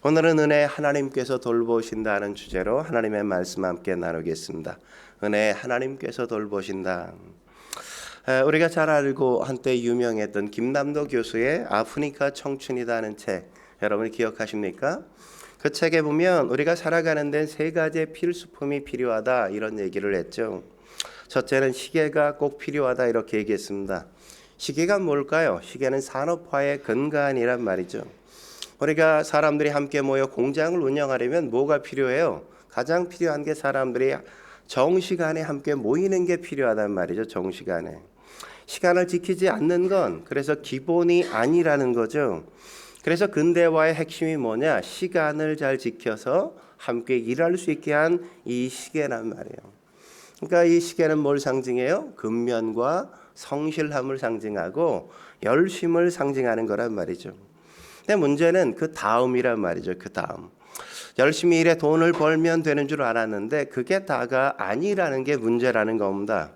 오늘은 은혜 하나님께서 돌보신다는 주제로 하나님의 말씀 함께 나누겠습니다. 은혜 하나님께서 돌보신다. 우리가 잘 알고 한때 유명했던 김남도 교수의 아프니까 청춘이다는 책, 여러분 기억하십니까? 그 책에 보면 우리가 살아가는 데는 세 가지의 필수품이 필요하다 이런 얘기를 했죠. 첫째는 시계가 꼭 필요하다 이렇게 얘기했습니다. 시계가 뭘까요? 시계는 산업화의 근간이란 말이죠. 우리가 사람들이 함께 모여 공장을 운영하려면 뭐가 필요해요? 가장 필요한 게 사람들이 정시간에 함께 모이는 게 필요하단 말이죠. 정시간에. 시간을 지키지 않는 건 그래서 기본이 아니라는 거죠. 그래서 근대화의 핵심이 뭐냐? 시간을 잘 지켜서 함께 일할 수 있게 한 이 시계란 말이에요. 그러니까 이 시계는 뭘 상징해요? 근면과 성실함을 상징하고 열심을 상징하는 거란 말이죠. 근데 문제는 그 다음이란 말이죠. 그 다음. 열심히 일해 돈을 벌면 되는 줄 알았는데 그게 다가 아니라는 게 문제라는 겁니다.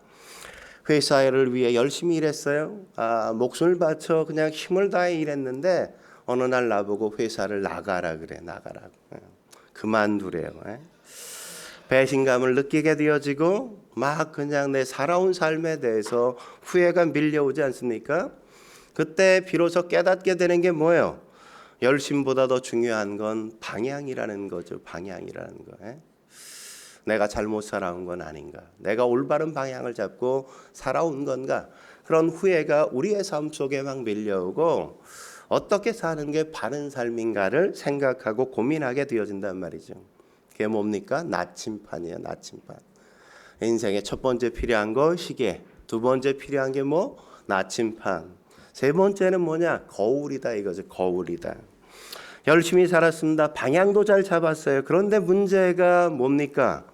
회사를 위해 열심히 일했어요. 목숨을 바쳐 그냥 힘을 다해 일했는데 어느 날 나보고 회사를 나가라 그래. 나가라고. 그만두래요. 배신감을 느끼게 되어지고 막 그냥 내 살아온 삶에 대해서 후회가 밀려오지 않습니까? 그때 비로소 깨닫게 되는 게 뭐예요? 열심보다 더 중요한 건 방향이라는 거죠. 방향이라는 거. 내가 잘못 살아온 건 아닌가? 내가 올바른 방향을 잡고 살아온 건가? 그런 후회가 우리의 삶 속에 막 밀려오고 어떻게 사는 게 바른 삶인가를 생각하고 고민하게 되어진단 말이죠. 그게 뭡니까? 나침판이에요. 나침판. 인생의 첫 번째 필요한 거 시계. 두 번째 필요한 게 뭐? 나침판. 세 번째는 뭐냐? 거울이다 이거죠. 거울이다. 열심히 살았습니다. 방향도 잘 잡았어요. 그런데 문제가 뭡니까?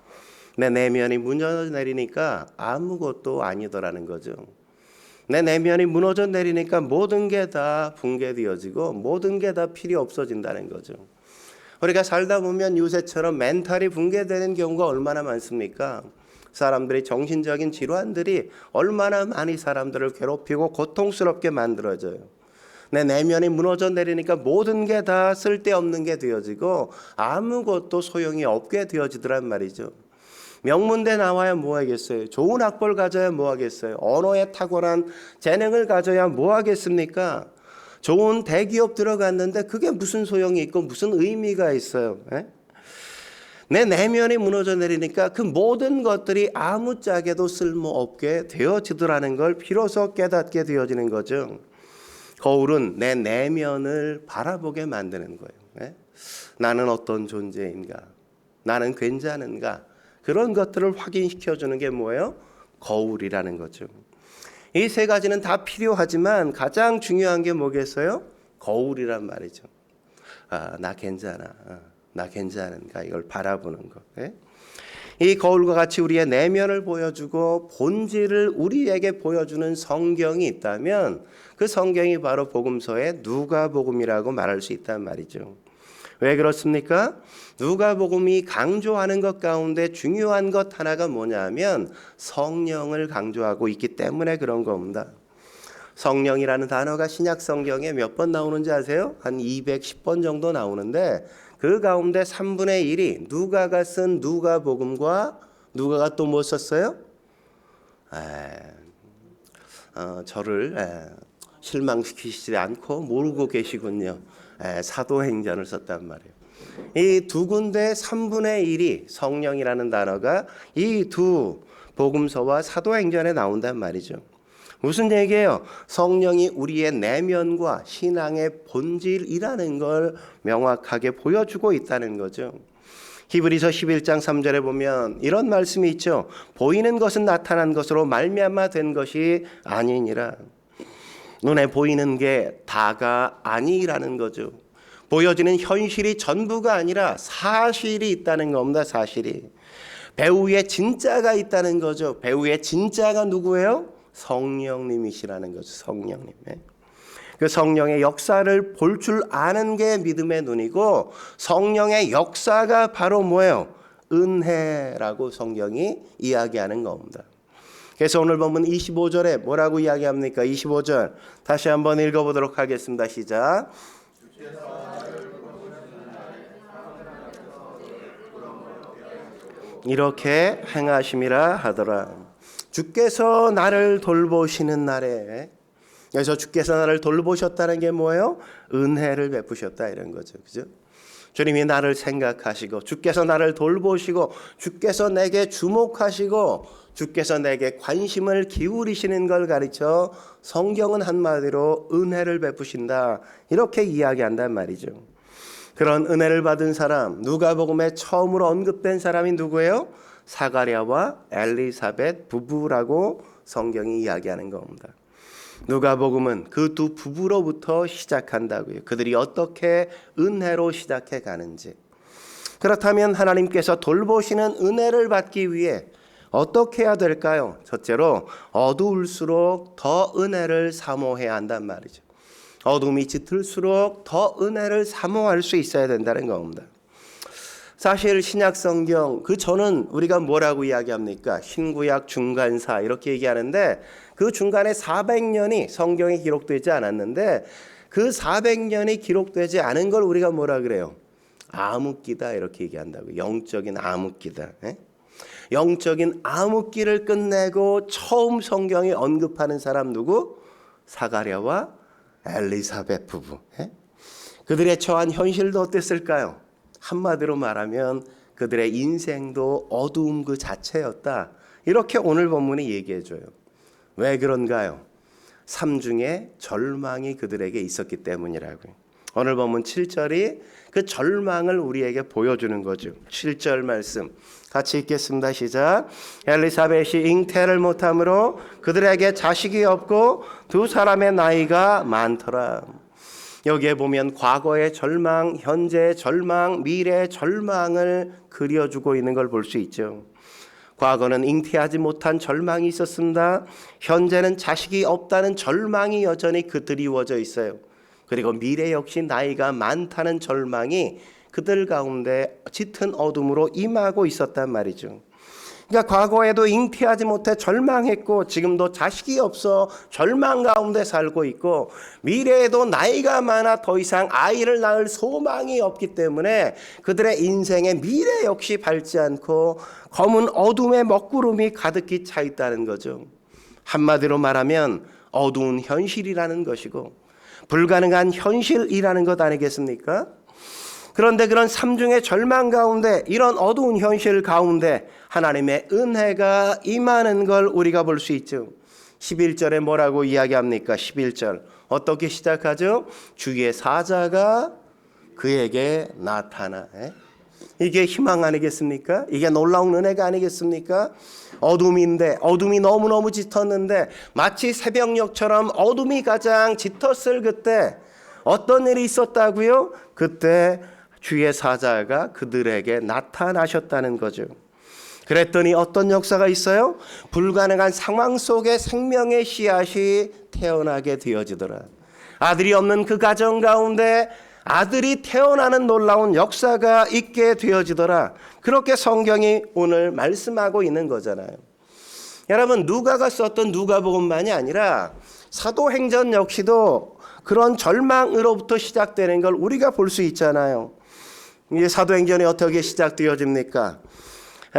내 내면이 무너져 내리니까 아무것도 아니더라는 거죠. 내 내면이 무너져 내리니까 모든 게 다 붕괴되어지고 모든 게 다 필요 없어진다는 거죠. 우리가 살다 보면 요새처럼 멘탈이 붕괴되는 경우가 얼마나 많습니까? 사람들이 정신적인 질환들이 얼마나 많이 사람들을 괴롭히고 고통스럽게 만들어져요. 내 내면이 무너져 내리니까 모든 게 다 쓸데없는 게 되어지고 아무것도 소용이 없게 되어지더란 말이죠. 명문대 나와야 뭐 하겠어요? 좋은 학벌 가져야 뭐 하겠어요? 언어에 탁월한 재능을 가져야 뭐 하겠습니까? 좋은 대기업 들어갔는데 그게 무슨 소용이 있고 무슨 의미가 있어요? 내 내면이 무너져 내리니까 그 모든 것들이 아무짝에도 쓸모없게 되어지더라는 걸 비로소 깨닫게 되어지는 거죠. 거울은 내 내면을 바라보게 만드는 거예요. 나는 어떤 존재인가? 나는 괜찮은가? 그런 것들을 확인시켜주는 게 뭐예요? 거울이라는 거죠. 이 세 가지는 다 필요하지만 가장 중요한 게 뭐겠어요? 거울이란 말이죠. 나 괜찮아. 나 괜찮은가? 이걸 바라보는 거. 이 거울과 같이 우리의 내면을 보여주고 본질을 우리에게 보여주는 성경이 있다면 그 성경이 바로 복음서의 누가복음이라고 말할 수 있단 말이죠. 왜 그렇습니까? 누가복음이 강조하는 것 가운데 중요한 것 하나가 뭐냐면 성령을 강조하고 있기 때문에 그런 겁니다. 성령이라는 단어가 신약 성경에 몇 번 나오는지 아세요? 한 210번 정도 나오는데 그 가운데 3분의 1이 누가가 쓴 누가복음과 누가가 또 뭐 썼어요? 저를 실망시키시지 않고 모르고 계시군요. 사도행전을 썼단 말이에요. 이 두 군데 3분의 1이 성령이라는 단어가 이 두 복음서와 사도행전에 나온단 말이죠. 무슨 얘기예요? 성령이 우리의 내면과 신앙의 본질이라는 걸 명확하게 보여주고 있다는 거죠. 히브리서 11장 3절에 보면 이런 말씀이 있죠. 보이는 것은 나타난 것으로 말미암아 된 것이 아니니라. 눈에 보이는 게 다가 아니라는 거죠. 보여지는 현실이 전부가 아니라 사실이 있다는 겁니다. 사실이. 배우의 진짜가 있다는 거죠. 배우의 진짜가 누구예요? 성령님이시라는 거죠. 성령님. 그 성령의 역사를 볼 줄 아는 게 믿음의 눈이고 성령의 역사가 바로 뭐예요? 은혜라고 성경이 이야기하는 겁니다. 그래서 오늘 본문 25절에 뭐라고 이야기합니까? 25절 다시 한번 읽어보도록 하겠습니다. 시작. 이렇게 행하심이라 하더라. 주께서 나를 돌보시는 날에, 그래서 주께서 나를 돌보셨다는 게 뭐예요? 은혜를 베푸셨다 이런 거죠. 그죠? 주님이 나를 생각하시고 주께서 나를 돌보시고 주께서 내게 주목하시고 주께서 내게 관심을 기울이시는 걸 가르쳐 성경은 한마디로 은혜를 베푸신다 이렇게 이야기한단 말이죠. 그런 은혜를 받은 사람, 누가복음에 처음으로 언급된 사람이 누구예요? 사가랴와 엘리사벳 부부라고 성경이 이야기하는 겁니다. 누가복음은 그 두 부부로부터 시작한다고요. 그들이 어떻게 은혜로 시작해 가는지. 그렇다면 하나님께서 돌보시는 은혜를 받기 위해 어떻게 해야 될까요? 첫째로 어두울수록 더 은혜를 사모해야 한단 말이죠. 어둠이 짙을수록 더 은혜를 사모할 수 있어야 된다는 겁니다. 사실 신약 성경 그 전은 우리가 뭐라고 이야기합니까? 신구약 중간사 이렇게 얘기하는데 그 중간에 400년이 성경에 기록되지 않았는데 그 400년이 기록되지 않은 걸 우리가 뭐라 그래요? 암흑기다 이렇게 얘기한다고. 영적인 암흑기다. 영적인 암흑기를 끝내고 처음 성경이 언급하는 사람 누구? 사가랴와 엘리사벳 부부. 그들의 처한 현실도 어땠을까요? 한마디로 말하면 그들의 인생도 어두움 그 자체였다. 이렇게 오늘 본문이 얘기해줘요. 왜 그런가요? 삶중에 절망이 그들에게 있었기 때문이라고요. 오늘 본문 7절이 그 절망을 우리에게 보여주는 거죠. 7절 말씀 같이 읽겠습니다. 시작. 엘리사벳이 잉태를 못함으로 그들에게 자식이 없고 두 사람의 나이가 많더라. 여기에 보면 과거의 절망, 현재의 절망, 미래의 절망을 그려주고 있는 걸 볼 수 있죠. 과거는 잉태하지 못한 절망이 있었습니다. 현재는 자식이 없다는 절망이 여전히 그리워져 있어요. 그리고 미래 역시 나이가 많다는 절망이 그들 가운데 짙은 어둠으로 임하고 있었단 말이죠. 그러니까 과거에도 잉태하지 못해 절망했고 지금도 자식이 없어 절망 가운데 살고 있고 미래에도 나이가 많아 더 이상 아이를 낳을 소망이 없기 때문에 그들의 인생의 미래 역시 밝지 않고 검은 어둠의 먹구름이 가득히 차 있다는 거죠. 한마디로 말하면 어두운 현실이라는 것이고 불가능한 현실이라는 것 아니겠습니까? 그런데 그런 삶중의 절망 가운데 이런 어두운 현실 가운데 하나님의 은혜가 임하는 걸 우리가 볼 수 있죠. 11절에 뭐라고 이야기합니까? 11절 어떻게 시작하죠? 주의 사자가 그에게 나타나. 이게 희망 아니겠습니까? 이게 놀라운 은혜가 아니겠습니까? 어둠인데 어둠이 너무너무 짙었는데 마치 새벽녘처럼 어둠이 가장 짙었을 그때 어떤 일이 있었다고요? 그때 주의 사자가 그들에게 나타나셨다는 거죠. 그랬더니 어떤 역사가 있어요? 불가능한 상황 속에 생명의 씨앗이 태어나게 되어지더라. 아들이 없는 그 가정 가운데 아들이 태어나는 놀라운 역사가 있게 되어지더라. 그렇게 성경이 오늘 말씀하고 있는 거잖아요. 여러분 누가가 썼던 누가복음만이 아니라 사도행전 역시도 그런 절망으로부터 시작되는 걸 우리가 볼 수 있잖아요. 이게 사도행전이 어떻게 시작되어집니까?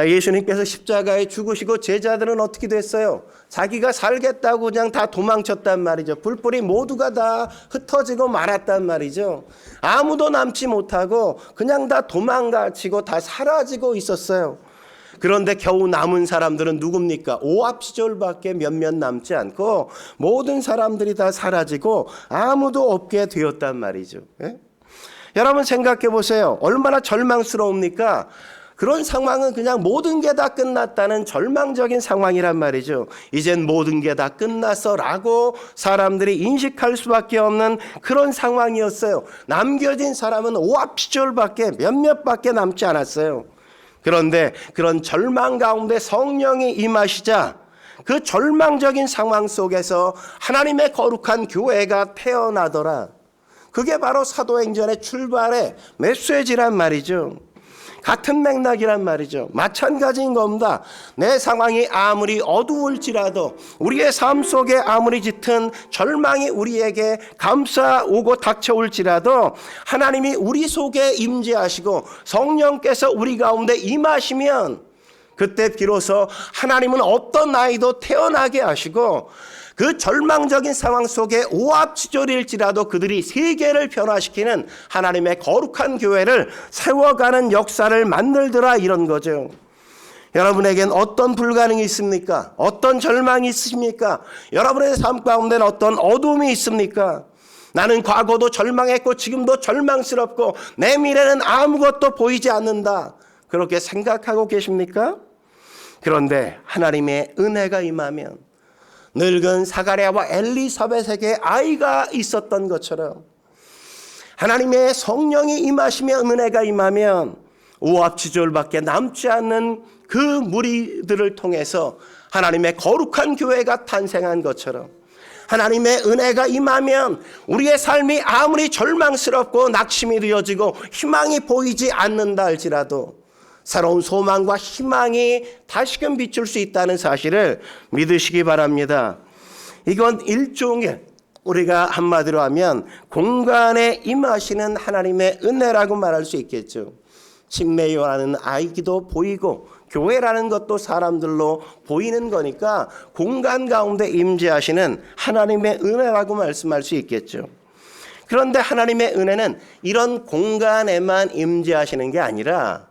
예수님께서 십자가에 죽으시고 제자들은 어떻게 됐어요? 자기가 살겠다고 그냥 다 도망쳤단 말이죠. 뿔뿔이 모두가 다 흩어지고 말았단 말이죠. 아무도 남지 못하고 그냥 다 도망가치고 다 사라지고 있었어요. 그런데 겨우 남은 사람들은 누굽니까? 오합지졸밖에 몇몇 남지 않고 모든 사람들이 다 사라지고 아무도 없게 되었단 말이죠. 여러분 생각해 보세요. 얼마나 절망스러웁니까? 그런 상황은 그냥 모든 게 다 끝났다는 절망적인 상황이란 말이죠. 이젠 모든 게 다 끝났어라고 사람들이 인식할 수밖에 없는 그런 상황이었어요. 남겨진 사람은 오합지졸밖에 몇몇밖에 남지 않았어요. 그런데 그런 절망 가운데 성령이 임하시자 그 절망적인 상황 속에서 하나님의 거룩한 교회가 태어나더라. 그게 바로 사도행전의 출발의 메시지란 말이죠. 같은 맥락이란 말이죠. 마찬가지인 겁니다. 내 상황이 아무리 어두울지라도 우리의 삶 속에 아무리 짙은 절망이 우리에게 감싸오고 닥쳐올지라도 하나님이 우리 속에 임재하시고 성령께서 우리 가운데 임하시면 그때 비로소 하나님은 어떤 아이도 태어나게 하시고 그 절망적인 상황 속에 오합지졸일지라도 그들이 세계를 변화시키는 하나님의 거룩한 교회를 세워가는 역사를 만들더라, 이런 거죠. 여러분에겐 어떤 불가능이 있습니까? 어떤 절망이 있습니까? 여러분의 삶 가운데는 어떤 어둠이 있습니까? 나는 과거도 절망했고 지금도 절망스럽고 내 미래는 아무것도 보이지 않는다, 그렇게 생각하고 계십니까? 그런데 하나님의 은혜가 임하면 늙은 사가랴와 엘리사벳에게 아이가 있었던 것처럼 하나님의 성령이 임하시며 은혜가 임하면 오합지졸밖에 남지 않는 그 무리들을 통해서 하나님의 거룩한 교회가 탄생한 것처럼 하나님의 은혜가 임하면 우리의 삶이 아무리 절망스럽고 낙심이 되어지고 희망이 보이지 않는다 할지라도 새로운 소망과 희망이 다시금 비출 수 있다는 사실을 믿으시기 바랍니다. 이건 일종의 우리가 한마디로 하면 공간에 임하시는 하나님의 은혜라고 말할 수 있겠죠. 침례요한은 아이기도 보이고 교회라는 것도 사람들로 보이는 거니까 공간 가운데 임재하시는 하나님의 은혜라고 말씀할 수 있겠죠. 그런데 하나님의 은혜는 이런 공간에만 임재하시는 게 아니라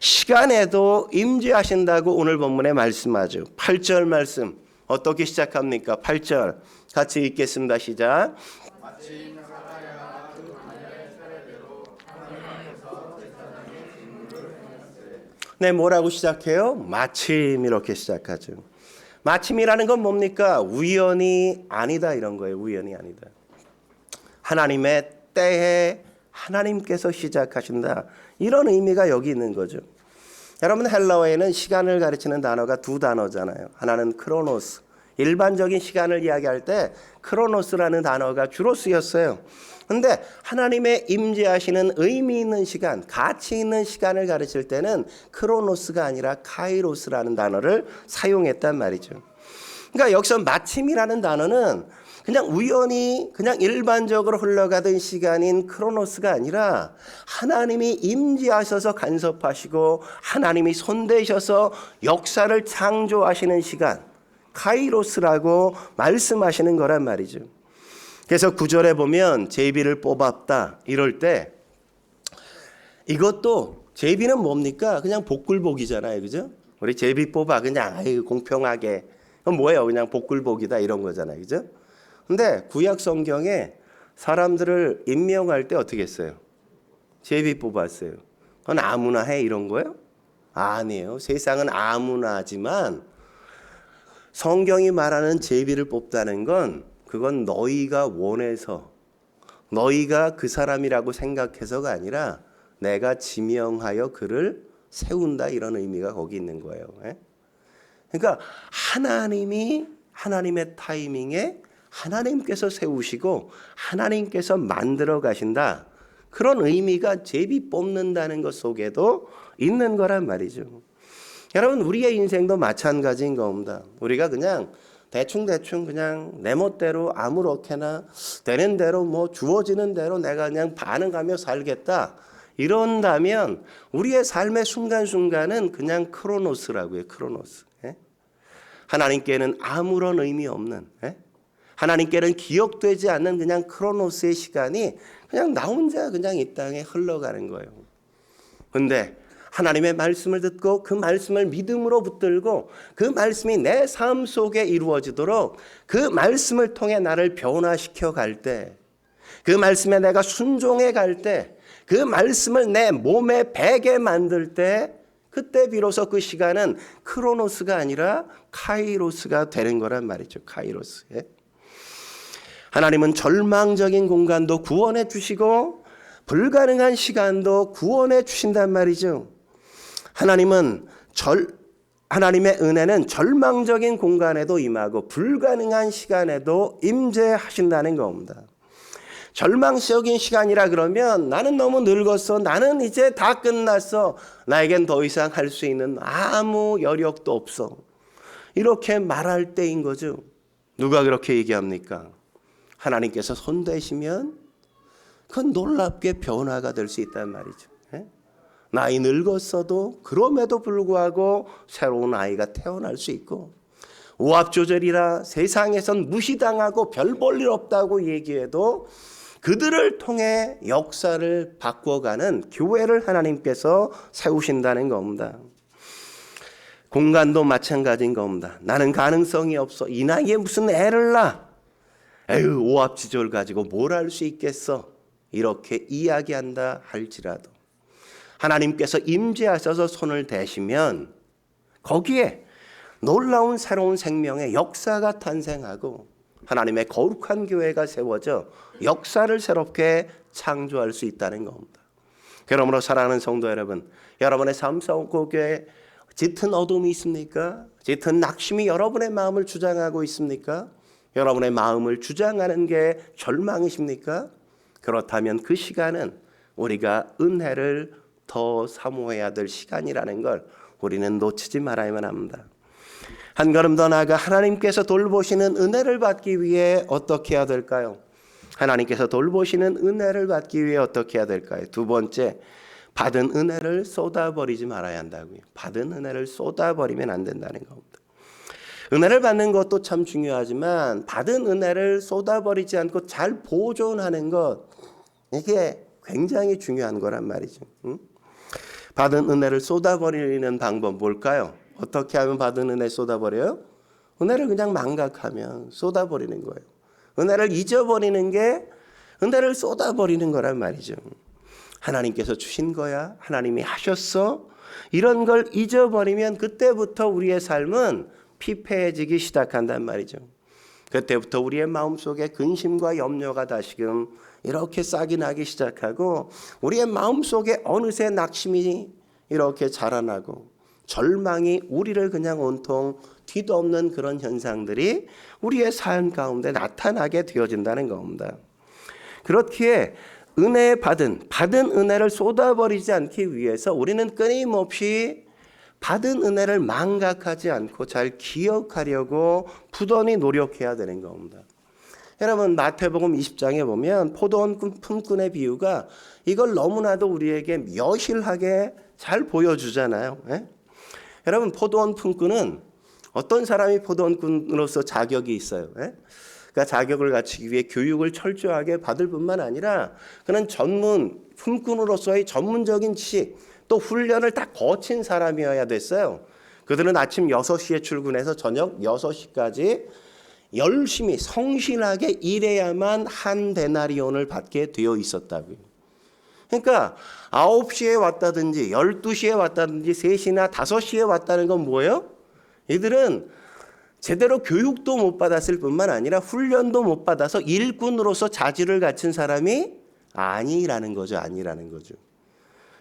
시간에도 임재하신다고 오늘 본문에 말씀하죠. 8절 말씀 어떻게 시작합니까? 8절 같이 읽겠습니다. 시작. 네, 뭐라고 시작해요? 마침, 이렇게 시작하죠. 마침이라는 건 뭡니까? 우연이 아니다, 이런 거예요. 우연이 아니다. 하나님의 때에 하나님께서 시작하신다, 이런 의미가 여기 있는 거죠. 여러분, 헬라어에는 시간을 가르치는 단어가 두 단어잖아요. 하나는 크로노스, 일반적인 시간을 이야기할 때 크로노스라는 단어가 주로 쓰였어요. 그런데 하나님의 임재하시는 의미 있는 시간, 가치 있는 시간을 가르칠 때는 크로노스가 아니라 카이로스라는 단어를 사용했단 말이죠. 그러니까 여기서 마침이라는 단어는 그냥 우연히 그냥 일반적으로 흘러가던 시간인 크로노스가 아니라 하나님이 임재하셔서 간섭하시고 하나님이 손대셔서 역사를 창조하시는 시간, 카이로스라고 말씀하시는 거란 말이죠. 그래서 9절에 보면 제비를 뽑았다 이럴 때 이것도 제비는 뭡니까? 그냥 복굴복이잖아요, 그죠? 우리 제비 뽑아 그냥 공평하게, 그럼 뭐예요? 그냥 복굴복이다 이런 거잖아요, 그죠? 근데 구약 성경에 사람들을 임명할 때 어떻게 했어요? 제비 뽑았어요. 그건 아무나 해 이런 거예요? 아니에요. 세상은 아무나 하지만 성경이 말하는 제비를 뽑다는 건 그건 너희가 원해서 너희가 그 사람이라고 생각해서가 아니라 내가 지명하여 그를 세운다, 이런 의미가 거기 있는 거예요. 그러니까 하나님이 하나님의 타이밍에 하나님께서 세우시고 하나님께서 만들어 가신다, 그런 의미가 제비 뽑는다는 것 속에도 있는 거란 말이죠. 여러분, 우리의 인생도 마찬가지인 겁니다. 우리가 그냥 대충 그냥 내 멋대로 아무렇게나 되는 대로 뭐 주어지는 대로 내가 그냥 반응하며 살겠다 이런다면 우리의 삶의 순간순간은 그냥 크로노스라고요. 크로노스. 하나님께는 아무런 의미 없는, 하나님께는 기억되지 않는 그냥 크로노스의 시간이 그냥 나 혼자 그냥 이 땅에 흘러가는 거예요. 근데 하나님의 말씀을 듣고 그 말씀을 믿음으로 붙들고 그 말씀이 내 삶 속에 이루어지도록 그 말씀을 통해 나를 변화시켜 갈 때, 그 말씀에 내가 순종해 갈 때, 그 말씀을 내 몸에 배게 만들 때, 그때 비로소 그 시간은 크로노스가 아니라 카이로스가 되는 거란 말이죠. 카이로스. 하나님은 절망적인 공간도 구원해 주시고 불가능한 시간도 구원해 주신단 말이죠. 하나님의 은혜는 절망적인 공간에도 임하고 불가능한 시간에도 임재하신다는 겁니다. 절망적인 시간이라 그러면 나는 너무 늙었어, 나는 이제 다 끝났어, 나에겐 더 이상 할 수 있는 아무 여력도 없어, 이렇게 말할 때인 거죠. 누가 그렇게 얘기합니까? 하나님께서 손대시면 그건 놀랍게 변화가 될 수 있단 말이죠. 나이 늙었어도 그럼에도 불구하고 새로운 아이가 태어날 수 있고, 오합조절이라 세상에선 무시당하고 별 볼 일 없다고 얘기해도 그들을 통해 역사를 바꿔가는 교회를 하나님께서 세우신다는 겁니다. 공간도 마찬가지인 겁니다. 나는 가능성이 없어. 이 나이에 무슨 애를 낳아. 에휴, 오합지졸 가지고 뭘 할 수 있겠어. 이렇게 이야기한다 할지라도 하나님께서 임재하셔서 손을 대시면 거기에 놀라운 새로운 생명의 역사가 탄생하고 하나님의 거룩한 교회가 세워져 역사를 새롭게 창조할 수 있다는 겁니다. 그러므로 사랑하는 성도 여러분, 여러분의 삶 속에 짙은 어둠이 있습니까? 짙은 낙심이 여러분의 마음을 주장하고 있습니까? 여러분의 마음을 주장하는 게 절망이십니까? 그렇다면 그 시간은 우리가 은혜를 더 사모해야 될 시간이라는 걸 우리는 놓치지 말아야만 합니다. 한 걸음 더 나아가 하나님께서 돌보시는 은혜를 받기 위해 어떻게 해야 될까요? 하나님께서 돌보시는 은혜를 받기 위해 어떻게 해야 될까요? 두 번째, 받은 은혜를 쏟아버리지 말아야 한다고요. 받은 은혜를 쏟아버리면 안 된다는 겁니다. 은혜를 받는 것도 참 중요하지만 받은 은혜를 쏟아버리지 않고 잘 보존하는 것, 이게 굉장히 중요한 거란 말이죠. 받은 은혜를 쏟아버리는 방법 뭘까요? 어떻게 하면 받은 은혜 쏟아버려요? 은혜를 그냥 망각하면 쏟아버리는 거예요. 은혜를 잊어버리는 게 은혜를 쏟아버리는 거란 말이죠. 하나님께서 주신 거야. 하나님이 하셨어. 이런 걸 잊어버리면 그때부터 우리의 삶은 피폐해지기 시작한단 말이죠. 그때부터 우리의 마음속에 근심과 염려가 다시금 이렇게 싹이 나기 시작하고 우리의 마음속에 어느새 낙심이 이렇게 자라나고 절망이 우리를 그냥 온통 뒤도 없는 그런 현상들이 우리의 삶 가운데 나타나게 되어진다는 겁니다. 그렇기에 받은 은혜를 쏟아버리지 않기 위해서 우리는 끊임없이 받은 은혜를 망각하지 않고 잘 기억하려고 부단히 노력해야 되는 겁니다. 여러분, 마태복음 20장에 보면 포도원 품꾼의 비유가 이걸 너무나도 우리에게 여실하게 잘 보여주잖아요. 예? 여러분, 포도원 품꾼은 어떤 사람이 포도원꾼으로서 자격이 있어요. 예? 그러니까 자격을 갖추기 위해 교육을 철저하게 받을 뿐만 아니라 그는 품꾼으로서의 전문적인 지식 또 훈련을 다 거친 사람이어야 됐어요. 그들은 아침 6시에 출근해서 저녁 6시까지 열심히 성실하게 일해야만 한 데나리온을 받게 되어 있었다고요. 그러니까 9시에 왔다든지 12시에 왔다든지 3시나 5시에 왔다는 건 뭐예요? 이들은 제대로 교육도 못 받았을 뿐만 아니라 훈련도 못 받아서 일꾼으로서 자질을 갖춘 사람이 아니라는 거죠.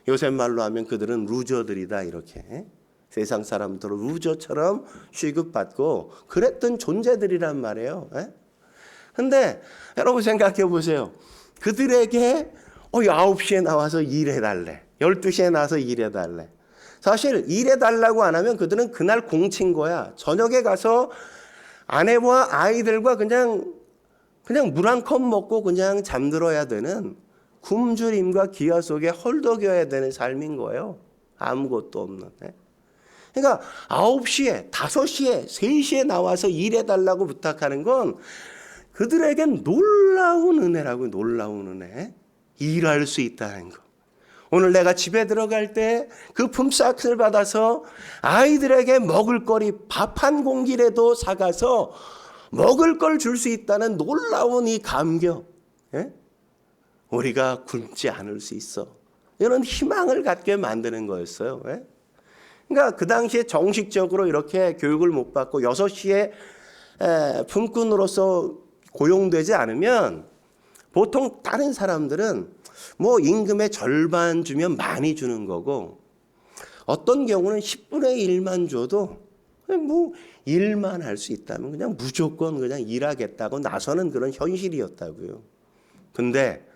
요새 말로 하면 그들은 루저들이다, 이렇게. 세상 사람들은 루저처럼 취급받고 그랬던 존재들이란 말이에요. 그런데 여러분 생각해 보세요. 그들에게 9시에 나와서 일해달래. 12시에 나와서 일해달래. 사실 일해달라고 안 하면 그들은 그날 공친 거야. 저녁에 가서 아내와 아이들과 그냥 물 한 컵 먹고 그냥 잠들어야 되는 굶주림과 기아 속에 헐떡여야 되는 삶인 거예요. 아무것도 없는. 그러니까 9시에, 5시에, 3시에 나와서 일해달라고 부탁하는 건 그들에겐 놀라운 은혜라고, 놀라운 은혜. 일할 수 있다는 거. 오늘 내가 집에 들어갈 때 그 품삯을 받아서 아이들에게 먹을 거리 밥 한 공기라도 사가서 먹을 걸 줄 수 있다는 놀라운 이 감격. 우리가 굶지 않을 수 있어. 이런 희망을 갖게 만드는 거였어요. 그러니까 그 당시에 정식적으로 이렇게 교육을 못 받고 6시에 품꾼으로서 고용되지 않으면 보통 다른 사람들은 뭐 임금의 절반 주면 많이 주는 거고 어떤 경우는 10분의 1만 줘도 뭐 일만 할 수 있다면 그냥 무조건 그냥 일하겠다고 나서는 그런 현실이었다고요. 근데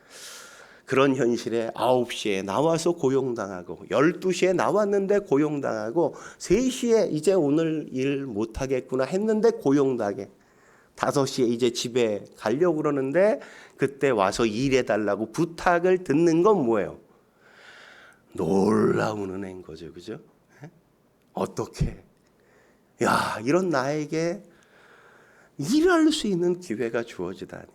그런 현실에 9시에 나와서 고용당하고 12시에 나왔는데 고용당하고 3시에 이제 오늘 일 못하겠구나 했는데 고용당해. 5시에 이제 집에 가려고 그러는데 그때 와서 일해달라고 부탁을 듣는 건 뭐예요? 놀라운 은혜인 거죠. 그죠? 어떻게? 야, 이런 나에게 일할 수 있는 기회가 주어지다니.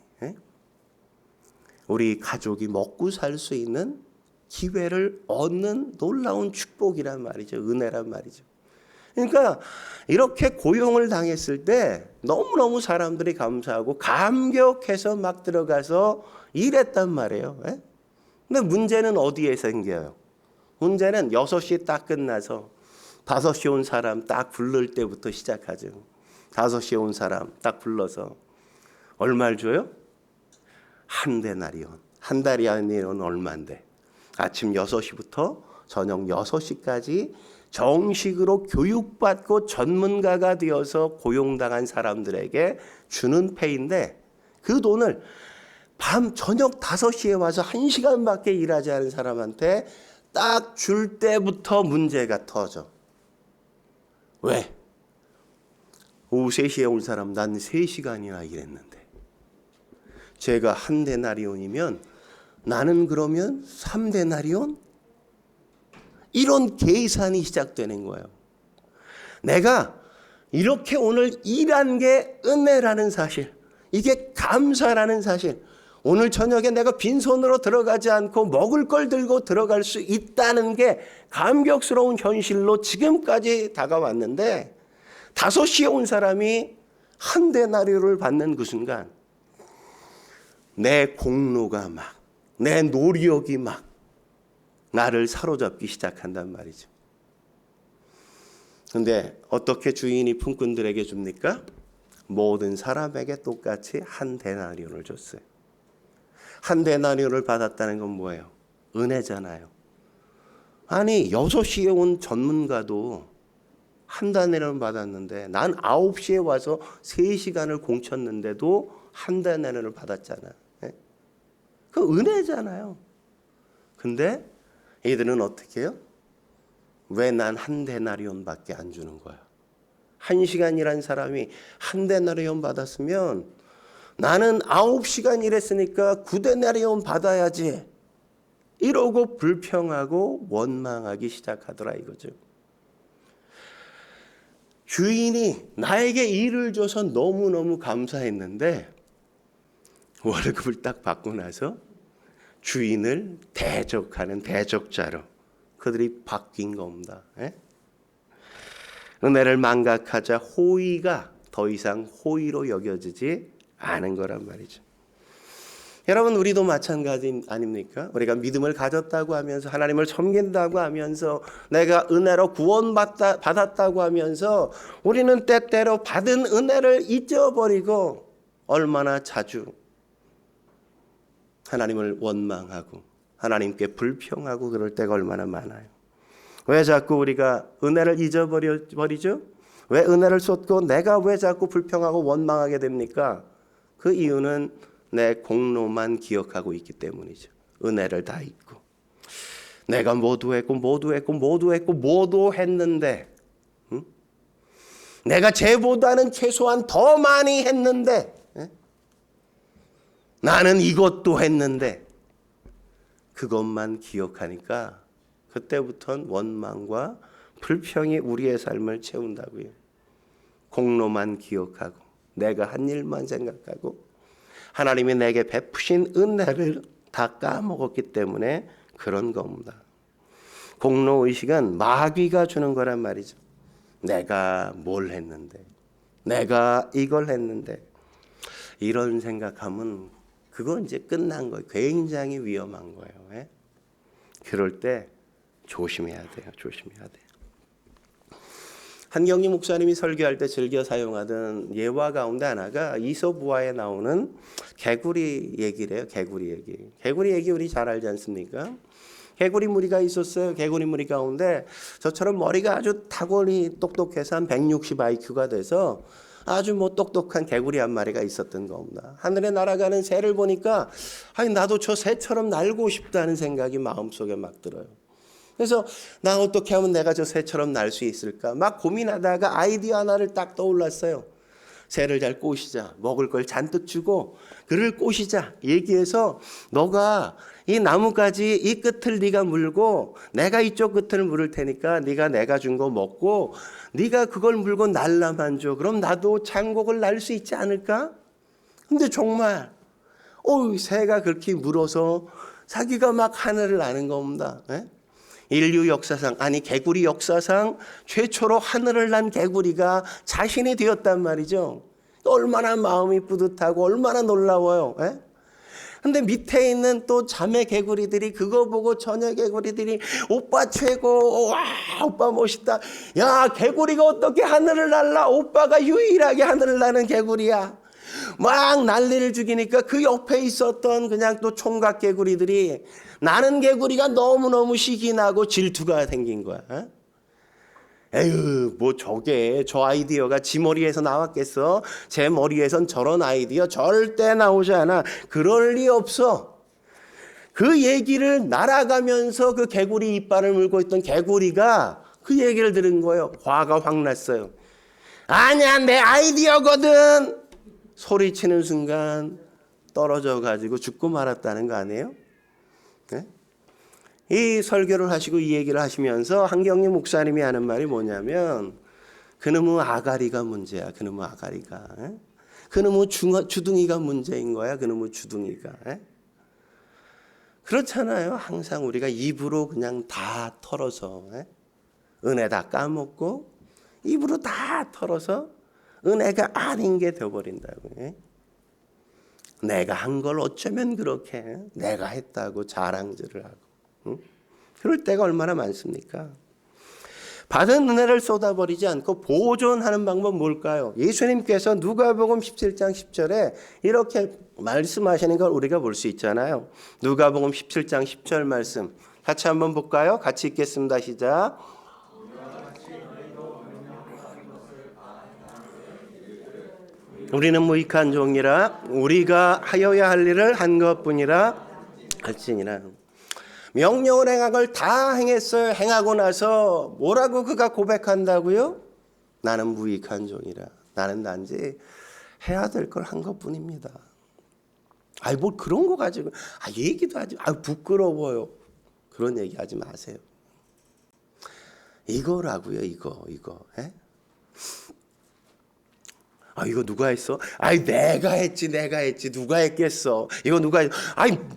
우리 가족이 먹고 살 수 있는 기회를 얻는 놀라운 축복이란 말이죠. 은혜란 말이죠. 그러니까 이렇게 고용을 당했을 때 너무너무 사람들이 감사하고 감격해서 막 들어가서 일했단 말이에요. 근데 문제는 어디에 생겨요? 문제는 6시 딱 끝나서 5시 온 사람 딱 부를 때부터 시작하죠. 5시에 온 사람 딱 불러서 얼마를 줘요? 한 데나리온. 한 데나리온은 얼마인데? 아침 6시부터 저녁 6시까지 정식으로 교육받고 전문가가 되어서 고용당한 사람들에게 주는 페이인데 그 돈을 밤 저녁 5시에 와서 1시간밖에 일하지 않은 사람한테 딱 줄 때부터 문제가 터져. 왜? 오후 3시에 온 사람 난 3시간이나 일했는데 제가 한 데나리온이면 나는 그러면 3데나리온? 이런 계산이 시작되는 거예요. 내가 이렇게 오늘 일한 게 은혜라는 사실, 이게 감사라는 사실, 오늘 저녁에 내가 빈손으로 들어가지 않고 먹을 걸 들고 들어갈 수 있다는 게 감격스러운 현실로 지금까지 다가왔는데 5시에 온 사람이 한 데나리온을 받는 그 순간 내 공로가 막, 내 노력이 막 나를 사로잡기 시작한단 말이죠. 근데 어떻게 주인이 품꾼들에게 줍니까? 모든 사람에게 똑같이 한 데나리온을 줬어요. 한 데나리온을 받았다는 건 뭐예요? 은혜잖아요. 아니 6시에 온 전문가도 한 데나리온을 받았는데 난 9시에 와서 3시간을 공쳤는데도 한 데나리온을 받았잖아. 그 은혜잖아요. 근데 이들은 어떻게 해요? 왜 난 한 데나리온밖에 안 주는 거야? 1시간 일한 사람이 한 데나리온 받았으면 나는 9시간 일했으니까 9데나리온 받아야지. 이러고 불평하고 원망하기 시작하더라 이거죠. 주인이 나에게 일을 줘서 너무너무 감사했는데 월급을 딱 받고 나서 주인을 대적하는 대적자로 그들이 바뀐 겁니다. 은혜를 망각하자 호의가 더 이상 호의로 여겨지지 않은 거란 말이죠. 여러분 우리도 마찬가지 아닙니까? 우리가 믿음을 가졌다고 하면서 하나님을 섬긴다고 하면서 내가 은혜로 구원받았다고 하면서 우리는 때때로 받은 은혜를 잊어버리고 얼마나 자주 하나님을 원망하고 하나님께 불평하고 그럴 때가 얼마나 많아요. 왜 자꾸 우리가 은혜를 잊어버리죠? 왜 은혜를 쏟고 내가 왜 자꾸 불평하고 원망하게 됩니까? 그 이유는 내 공로만 기억하고 있기 때문이죠. 은혜를 다 잊고 내가 모두 했는데 내가 쟤보다는 최소한 더 많이 했는데 나는 이것도 했는데 그것만 기억하니까 그때부터는 원망과 불평이 우리의 삶을 채운다고요. 공로만 기억하고 내가 한 일만 생각하고 하나님이 내게 베푸신 은혜를 다 까먹었기 때문에 그런 겁니다. 공로의식은 마귀가 주는 거란 말이죠. 내가 뭘 했는데 내가 이걸 했는데 이런 생각하면 그건 이제 끝난 거예요. 굉장히 위험한 거예요. 그럴 때 조심해야 돼요. 조심해야 돼요. 한경림 목사님이 설교할 때 즐겨 사용하던 예화 가운데 하나가 이솝우화에 나오는 개구리 얘기래요. 개구리 얘기. 개구리 얘기 우리 잘 알지 않습니까? 개구리 무리가 있었어요. 개구리 무리 가운데 저처럼 머리가 아주 탁월히 똑똑해서 한 160 IQ가 돼서 아주 똑똑한 개구리 한 마리가 있었던 겁니다. 하늘에 날아가는 새를 보니까 아니 나도 저 새처럼 날고 싶다는 생각이 마음속에 막 들어요. 그래서 나 어떻게 하면 내가 저 새처럼 날 수 있을까? 막 고민하다가 아이디어 하나를 딱 떠올랐어요. 새를 잘 꼬시자. 먹을 걸 잔뜩 주고 그를 꼬시자. 얘기해서 너가 이 나뭇가지 이 끝을 네가 물고 내가 이쪽 끝을 물을 테니까 네가 내가 준 거 먹고 네가 그걸 물고 날라만 줘. 그럼 나도 창곡을 날 수 있지 않을까? 근데 정말 새가 그렇게 물어서 자기가 막 하늘을 나는 겁니다. 예? 인류 역사상, 아니 개구리 역사상 최초로 하늘을 난 개구리가 자신이 되었단 말이죠. 얼마나 마음이 뿌듯하고 얼마나 놀라워요. 예? 근데 밑에 있는 또 자매 개구리들이 그거 보고 처녀 개구리들이 오빠 최고, 와 오빠 멋있다. 야 개구리가 어떻게 하늘을 날라? 오빠가 유일하게 하늘을 나는 개구리야. 막 난리를 죽이니까 그 옆에 있었던 그냥 또 총각 개구리들이 나는 개구리가 너무너무 시기 나고 질투가 생긴 거야. 에휴 뭐 저 아이디어가 지 머리에서 나왔겠어? 제 머리에선 저런 아이디어 절대 나오지 않아. 그럴 리 없어. 그 얘기를 날아가면서 그 개구리 이빨을 물고 있던 개구리가 그 얘기를 들은 거예요. 화가 확 났어요. 아니야 내 아이디어거든. 소리치는 순간 떨어져 가지고 죽고 말았다는 거 아니에요? 네? 이 설교를 하시고 이 얘기를 하시면서 한경림 목사님이 하는 말이 뭐냐면 그놈의 아가리가 문제야. 그놈의 아가리가. 에? 그놈의 주둥이가 문제인 거야. 그놈의 주둥이가. 에? 그렇잖아요. 항상 우리가 입으로 그냥 다 털어서 은혜 다 까먹고 입으로 다 털어서 은혜가 아닌 게 되어버린다고. 내가 한 걸 어쩌면 그렇게 내가 했다고 자랑질을 하고. 응? 그럴 때가 얼마나 많습니까? 받은 은혜를 쏟아버리지 않고 보존하는 방법 뭘까요? 예수님께서 누가복음 17장 10절에 이렇게 말씀하시는 걸 우리가 볼 수 있잖아요. 누가복음 17장 10절 말씀 같이 한번 볼까요? 같이 읽겠습니다. 시작. 우리는 무익한 종이라 우리가 하여야 할 일을 한 것뿐이라 할지니라. 명령을 행한 걸 다 행했어요. 행하고 나서 뭐라고 그가 고백한다고요? 나는 무익한 종이라. 나는 단지 해야 될 걸 한 것뿐입니다. 아이 뭐 그런 거 가지고 얘기도 하지. 부끄러워요. 그런 얘기 하지 마세요. 이거라고요. 이거. 에? 이거 누가 했어? 내가 했지. 누가 했겠어? 이거 누가 했...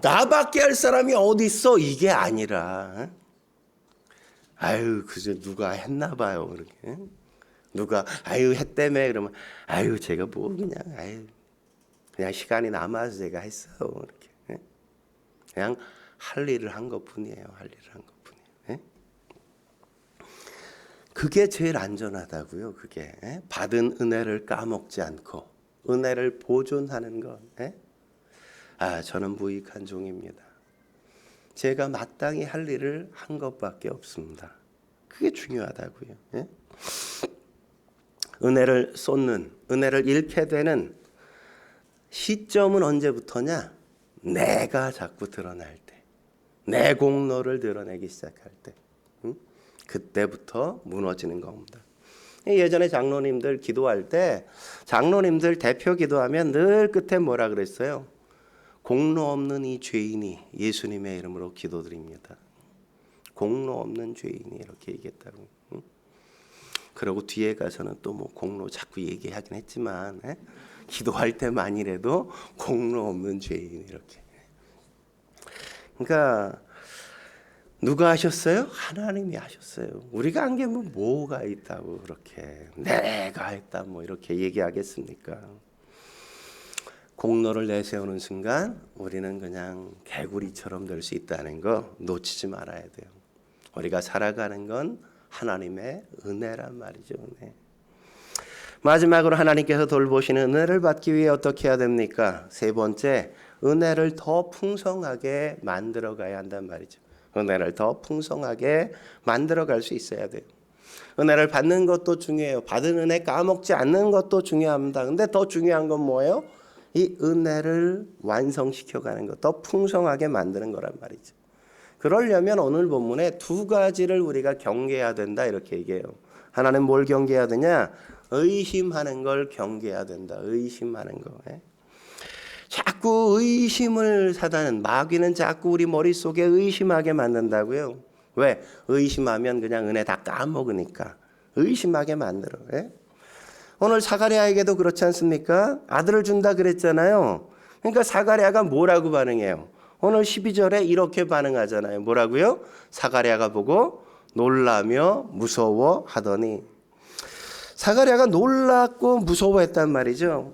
나밖에 할 사람이 어디 있어? 이게 아니라, 그저 누가 했나 봐요. 그렇게. 누가, 했다며. 그러면, 제가 뭐, 그냥 시간이 남아서 제가 했어요. 이렇게. 그냥 할 일을 한 것 뿐이에요. 그게 제일 안전하다고요. 그게 받은 은혜를 까먹지 않고 은혜를 보존하는 것. 저는 무익한 종입니다. 제가 마땅히 할 일을 한 것밖에 없습니다. 그게 중요하다고요. 은혜를 쏟는, 은혜를 잃게 되는 시점은 언제부터냐? 내가 자꾸 드러날 때, 내 공로를 드러내기 시작할 때. 그때부터 무너지는 겁니다. 예전에 장로님들 기도할 때 장로님들 대표 기도하면 늘 끝에 뭐라 그랬어요? 공로 없는 이 죄인이 예수님의 이름으로 기도드립니다. 공로 없는 죄인이 이렇게 얘기했다고. 그리고 뒤에 가서는 또 뭐 공로 자꾸 얘기하긴 했지만 기도할 때만이라도 공로 없는 죄인 이렇게. 그러니까 누가 하셨어요? 하나님이 하셨어요. 우리가 한 게 뭐가 있다고 그렇게 내가 했다 뭐 이렇게 얘기하겠습니까? 공로를 내세우는 순간 우리는 그냥 개구리처럼 될 수 있다는 거 놓치지 말아야 돼요. 우리가 살아가는 건 하나님의 은혜란 말이죠. 은혜. 마지막으로 하나님께서 돌보시는 은혜를 받기 위해 어떻게 해야 됩니까? 세 번째, 은혜를 더 풍성하게 만들어 가야 한단 말이죠. 은혜를 더 풍성하게 만들어갈 수 있어야 돼요. 은혜를 받는 것도 중요해요. 받은 은혜 까먹지 않는 것도 중요합니다. 근데 더 중요한 건 뭐예요? 이 은혜를 완성시켜가는 것, 더 풍성하게 만드는 거란 말이죠. 그러려면 오늘 본문에 두 가지를 우리가 경계해야 된다 이렇게 얘기해요. 하나는 뭘 경계해야 되냐? 의심하는 걸 경계해야 된다. 의심하는 거. 자꾸 의심을 사단은 마귀는 자꾸 우리 머릿속에 의심하게 만든다고요. 왜? 의심하면 그냥 은혜 다 까먹으니까. 의심하게 만들어. 오늘 사가랴에게도 그렇지 않습니까? 아들을 준다 그랬잖아요. 그러니까 사가랴가 뭐라고 반응해요? 오늘 12절에 이렇게 반응하잖아요. 뭐라고요? 사가랴가 보고 놀라며 무서워하더니. 사가랴가 놀랐고 무서워했단 말이죠.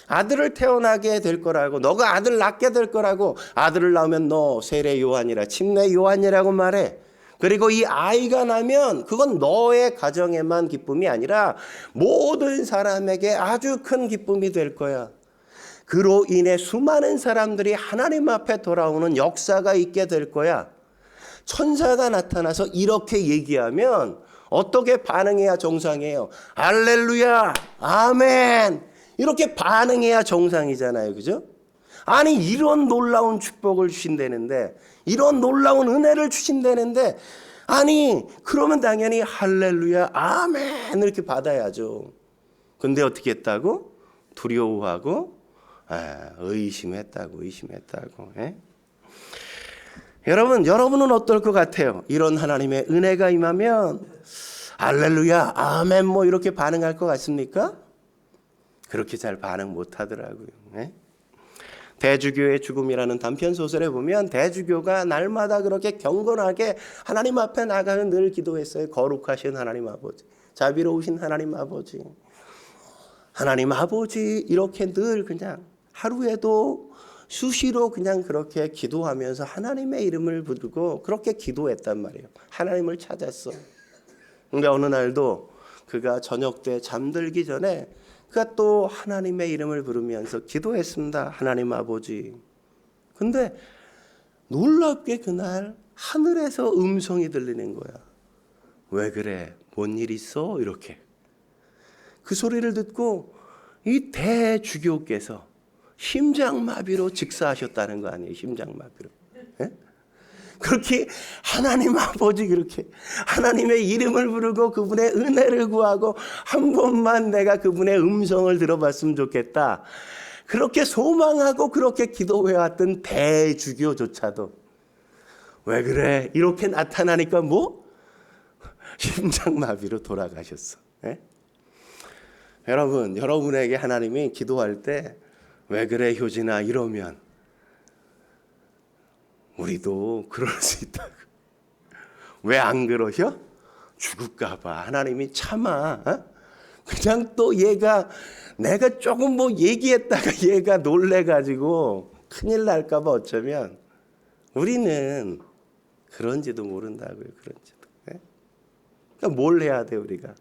아들을 태어나게 될 거라고, 너가 아들 낳게 될 거라고, 아들을 낳으면 너 세례 요한이라, 침례 요한이라고 말해. 그리고 이 아이가 나면 그건 너의 가정에만 기쁨이 아니라 모든 사람에게 아주 큰 기쁨이 될 거야. 그로 인해 수많은 사람들이 하나님 앞에 돌아오는 역사가 있게 될 거야. 천사가 나타나서 이렇게 얘기하면 어떻게 반응해야 정상이에요? 할렐루야, 아멘, 이렇게 반응해야 정상이잖아요. 그죠? 아니 이런 놀라운 축복을 주신다는데, 이런 놀라운 은혜를 주신다는데, 아니 그러면 당연히 할렐루야, 아멘 이렇게 받아야죠. 근데 어떻게 했다고? 두려워하고 의심했다고. 여러분은 어떨 것 같아요? 이런 하나님의 은혜가 임하면 할렐루야, 아멘 뭐 이렇게 반응할 것 같습니까? 그렇게 잘 반응 못 하더라고요. 대주교의 죽음이라는 단편 소설에 보면 대주교가 날마다 그렇게 경건하게 하나님 앞에 나가는 늘 기도했어요. 거룩하신 하나님 아버지, 자비로우신 하나님 아버지, 하나님 아버지, 이렇게 늘 그냥 하루에도 수시로 그냥 그렇게 기도하면서 하나님의 이름을 부르고 그렇게 기도했단 말이에요. 하나님을 찾았어. 그러니까 어느 날도 그가 저녁 때 잠들기 전에 그가 또 하나님의 이름을 부르면서 기도했습니다. 하나님 아버지. 근데 놀랍게 그날 하늘에서 음성이 들리는 거야. 왜 그래? 뭔 일 있어? 이렇게. 그 소리를 듣고 이 대주교께서 심장마비로 직사하셨다는 거 아니에요? 심장마비로. 그렇게 하나님 아버지, 그렇게 하나님의 이름을 부르고 그분의 은혜를 구하고 한 번만 내가 그분의 음성을 들어봤으면 좋겠다, 그렇게 소망하고 그렇게 기도해왔던 대주교조차도 왜 그래? 이렇게 나타나니까 뭐? 심장마비로 돌아가셨어. 여러분, 여러분에게 하나님이 기도할 때 왜 그래 효진아 이러면 우리도 그럴 수 있다고. 왜 안 그러셔? 죽을까 봐 하나님이 참아. 그냥 또 얘가, 내가 조금 뭐 얘기했다가 얘가 놀래가지고 큰일 날까 봐 어쩌면 우리는 그런지도 모른다고요. 그런지도. 그러니까 뭘 해야 돼 우리가?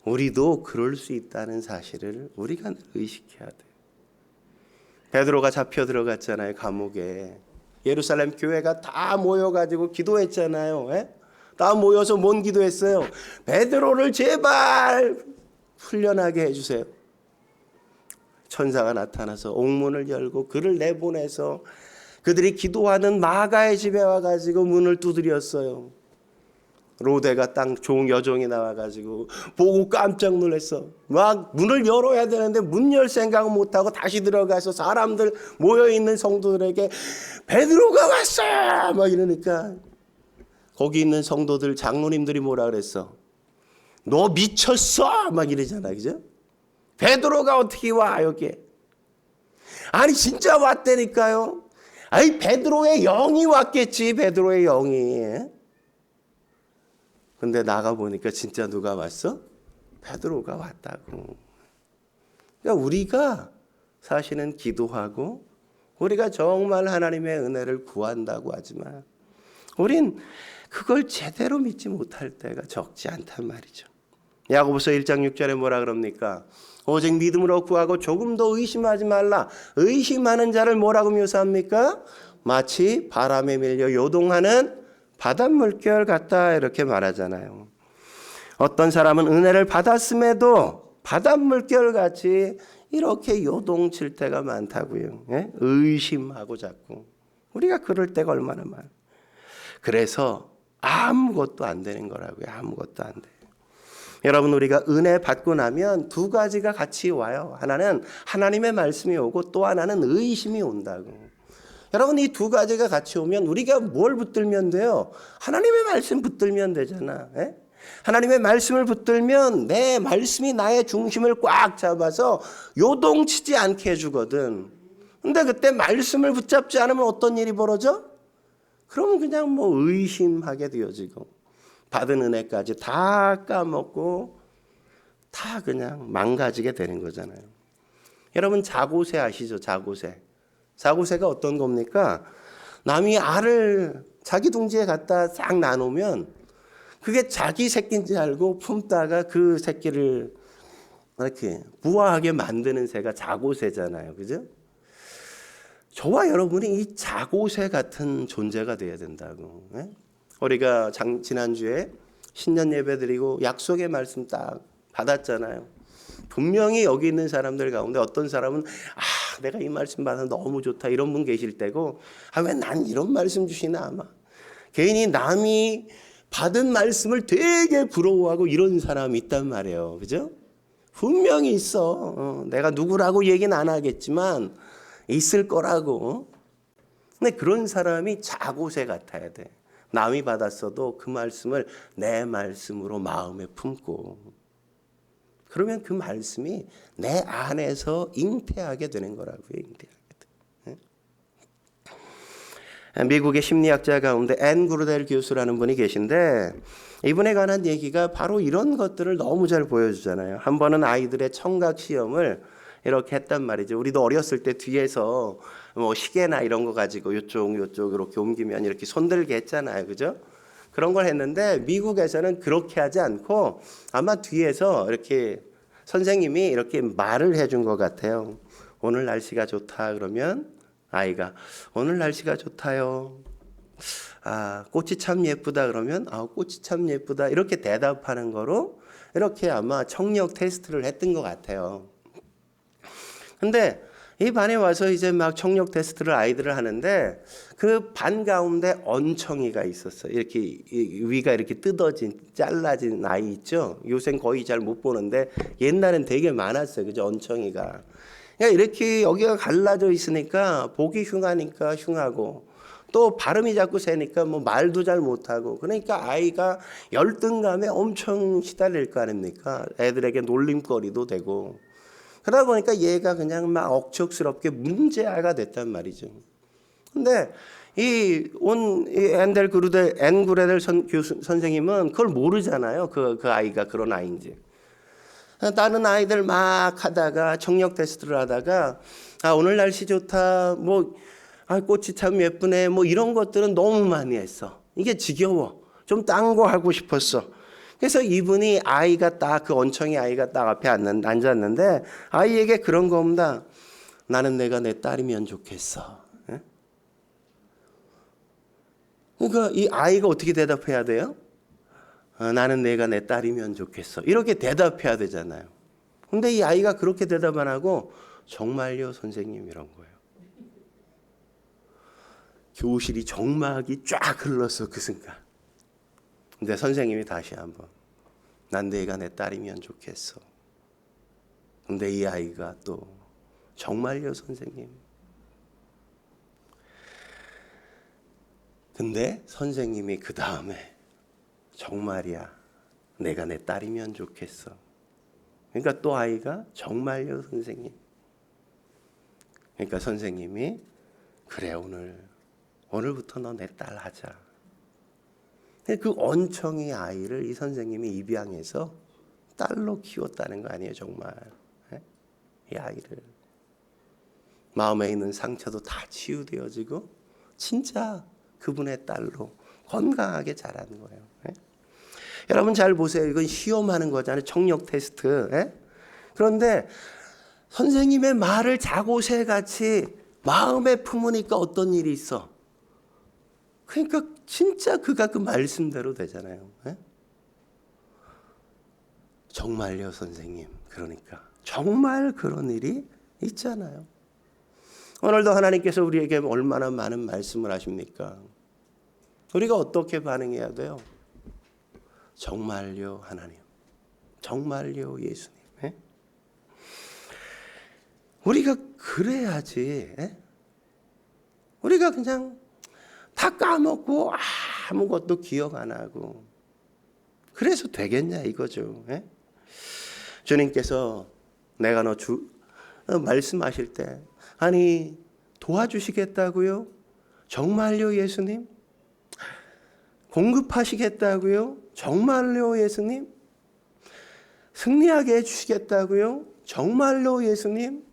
우리도 그럴 수 있다는 사실을 우리가 의식해야 돼. 베드로가 잡혀 들어갔잖아요, 감옥에. 예루살렘 교회가 다 모여가지고 기도했잖아요. 다 모여서 뭔 기도했어요? 베드로를 제발 풀려나게 해주세요. 천사가 나타나서 옥문을 열고 그를 내보내서 그들이 기도하는 마가의 집에 와가지고 문을 두드렸어요. 로데가 땅 좋은 여종이 나와가지고 보고 깜짝 놀랐어. 막 문을 열어야 되는데 문 열 생각은 못하고 다시 들어가서 사람들 모여있는 성도들에게 베드로가 왔어 막 이러니까 거기 있는 성도들, 장로님들이 뭐라 그랬어? 너 미쳤어 막 이러잖아. 그죠? 베드로가 어떻게 와 여기? 아니 진짜 왔다니까요. 아니 베드로의 영이 왔겠지. 베드로의 영이. 근데 나가보니까 진짜 누가 왔어? 베드로가 왔다고. 그러니까 우리가 사실은 기도하고 우리가 정말 하나님의 은혜를 구한다고 하지만 우린 그걸 제대로 믿지 못할 때가 적지 않단 말이죠. 야고보서 1장 6절에 뭐라 그럽니까? 오직 믿음으로 구하고 조금 더 의심하지 말라. 의심하는 자를 뭐라고 묘사합니까? 마치 바람에 밀려 요동하는 바닷물결 같다 이렇게 말하잖아요. 어떤 사람은 은혜를 받았음에도 바닷물결 같이 이렇게 요동칠 때가 많다고요. 의심하고 자꾸. 우리가 그럴 때가 얼마나 많아요. 그래서 아무것도 안 되는 거라고요. 아무것도 안 돼요. 여러분, 우리가 은혜 받고 나면 두 가지가 같이 와요. 하나는 하나님의 말씀이 오고 또 하나는 의심이 온다고. 여러분, 이 두 가지가 같이 오면 우리가 뭘 붙들면 돼요? 하나님의 말씀 붙들면 되잖아. 에? 하나님의 말씀을 붙들면 내 말씀이 나의 중심을 꽉 잡아서 요동치지 않게 해주거든. 근데 그때 말씀을 붙잡지 않으면 어떤 일이 벌어져? 그러면 그냥 뭐 의심하게 되어지고 받은 은혜까지 다 까먹고 다 그냥 망가지게 되는 거잖아요. 여러분, 자고새 아시죠? 자고새가 어떤 겁니까? 남이 알을 자기 둥지에 갖다 싹 나누면 그게 자기 새끼인지 알고 품다가 그 새끼를 이렇게 부화하게 만드는 새가 자고새잖아요. 그죠? 저와 여러분이 이 자고새 같은 존재가 되어야 된다고. 예? 우리가 지난주에 신년 예배 드리고 약속의 말씀 딱 받았잖아요. 분명히 여기 있는 사람들 가운데 어떤 사람은 내가 이 말씀 받아 너무 좋다 이런 분 계실 때고, 왜 난 이런 말씀 주시나 아마 개인이 남이 받은 말씀을 되게 부러워하고 이런 사람이 있단 말이에요. 그죠? 분명히 있어. 내가 누구라고 얘기는 안 하겠지만 있을 거라고. 근데 그런 사람이 자고새 같아야 돼. 남이 받았어도 그 말씀을 내 말씀으로 마음에 품고, 그러면 그 말씀이 내 안에서 잉태하게 되는 거라고요. 잉태하게 돼. 미국의 심리학자 가운데 앤 그루델 교수라는 분이 계신데, 이분에 관한 얘기가 바로 이런 것들을 너무 잘 보여주잖아요. 한 번은 아이들의 청각 시험을 이렇게 했단 말이죠. 우리도 어렸을 때 뒤에서 뭐 시계나 이런 거 가지고 요쪽 이렇게 옮기면 이렇게 손들게 했잖아요. 그죠? 그런 걸 했는데 미국에서는 그렇게 하지 않고 아마 뒤에서 이렇게 선생님이 이렇게 말을 해준 것 같아요. 오늘 날씨가 좋다 그러면 아이가 오늘 날씨가 좋다요. 꽃이 참 예쁘다 그러면 꽃이 참 예쁘다 이렇게 대답하는 거로 이렇게 아마 청력 테스트를 했던 것 같아요. 근데 이 반에 와서 이제 막 청력 테스트를 아이들을 하는데 그 반 가운데 언청이가 있었어요. 이렇게 위가 이렇게 뜯어진 잘라진 아이 있죠. 요새는 거의 잘 못 보는데 옛날엔 되게 많았어요. 그죠? 언청이가. 그러니까 이렇게 여기가 갈라져 있으니까 보기 흉하니까 흉하고 또 발음이 자꾸 세니까 뭐 말도 잘 못하고, 그러니까 아이가 열등감에 엄청 시달릴 거 아닙니까? 애들에게 놀림거리도 되고. 그러다 보니까 얘가 그냥 막 억척스럽게 문제아가 됐단 말이죠. 근데 앤 그루델 선생님은 그걸 모르잖아요. 그 아이가 그런 아이인지. 다른 아이들 막 하다가 청력 테스트를 하다가 오늘 날씨 좋다, 꽃이 참 예쁘네, 이런 것들은 너무 많이 했어. 이게 지겨워. 좀 딴 거 하고 싶었어. 그래서 이분이 아이가 딱 그 언청이 아이가 딱 앞에 앉았는데 아이에게 그런 겁니다. 나는 내가 내 딸이면 좋겠어. 그러니까 이 아이가 어떻게 대답해야 돼요? 나는 내가 내 딸이면 좋겠어. 이렇게 대답해야 되잖아요. 근데 이 아이가 그렇게 대답 안 하고 정말요 선생님 이런 거예요. 교실이 정막이 쫙 흘렀어 그 순간. 근데 선생님이 다시 한번 난 내가 내 딸이면 좋겠어. 근데 이 아이가 또 정말요 선생님. 근데 선생님이 그 다음에 정말이야 내가 내 딸이면 좋겠어. 그러니까 또 아이가 정말요 선생님. 그러니까 선생님이 그래 오늘부터 너 내 딸 하자. 그 언청이 아이를 이 선생님이 입양해서 딸로 키웠다는 거 아니에요 정말. 이 아이를 마음에 있는 상처도 다 치유되어지고 진짜 그분의 딸로 건강하게 자라는 거예요. 여러분 잘 보세요. 이건 시험하는 거잖아요. 청력 테스트. 그런데 선생님의 말을 자고새같이 마음에 품으니까 어떤 일이 있어? 그러니까 진짜 그가 그 말씀대로 되잖아요. 정말요 선생님. 그러니까 정말 그런 일이 있잖아요. 오늘도 하나님께서 우리에게 얼마나 많은 말씀을 하십니까? 우리가 어떻게 반응해야 돼요? 정말요 하나님. 정말요, 예수님. 예? 우리가 그래야지. 예? 우리가 그냥 다 까먹고 아무것도 기억 안 하고 그래서 되겠냐 이거죠. 예? 주님께서 내가 너 말씀하실 때 아니 도와주시겠다고요? 정말요, 예수님? 공급하시겠다고요? 정말요, 예수님? 승리하게 해주시겠다고요? 정말로 예수님?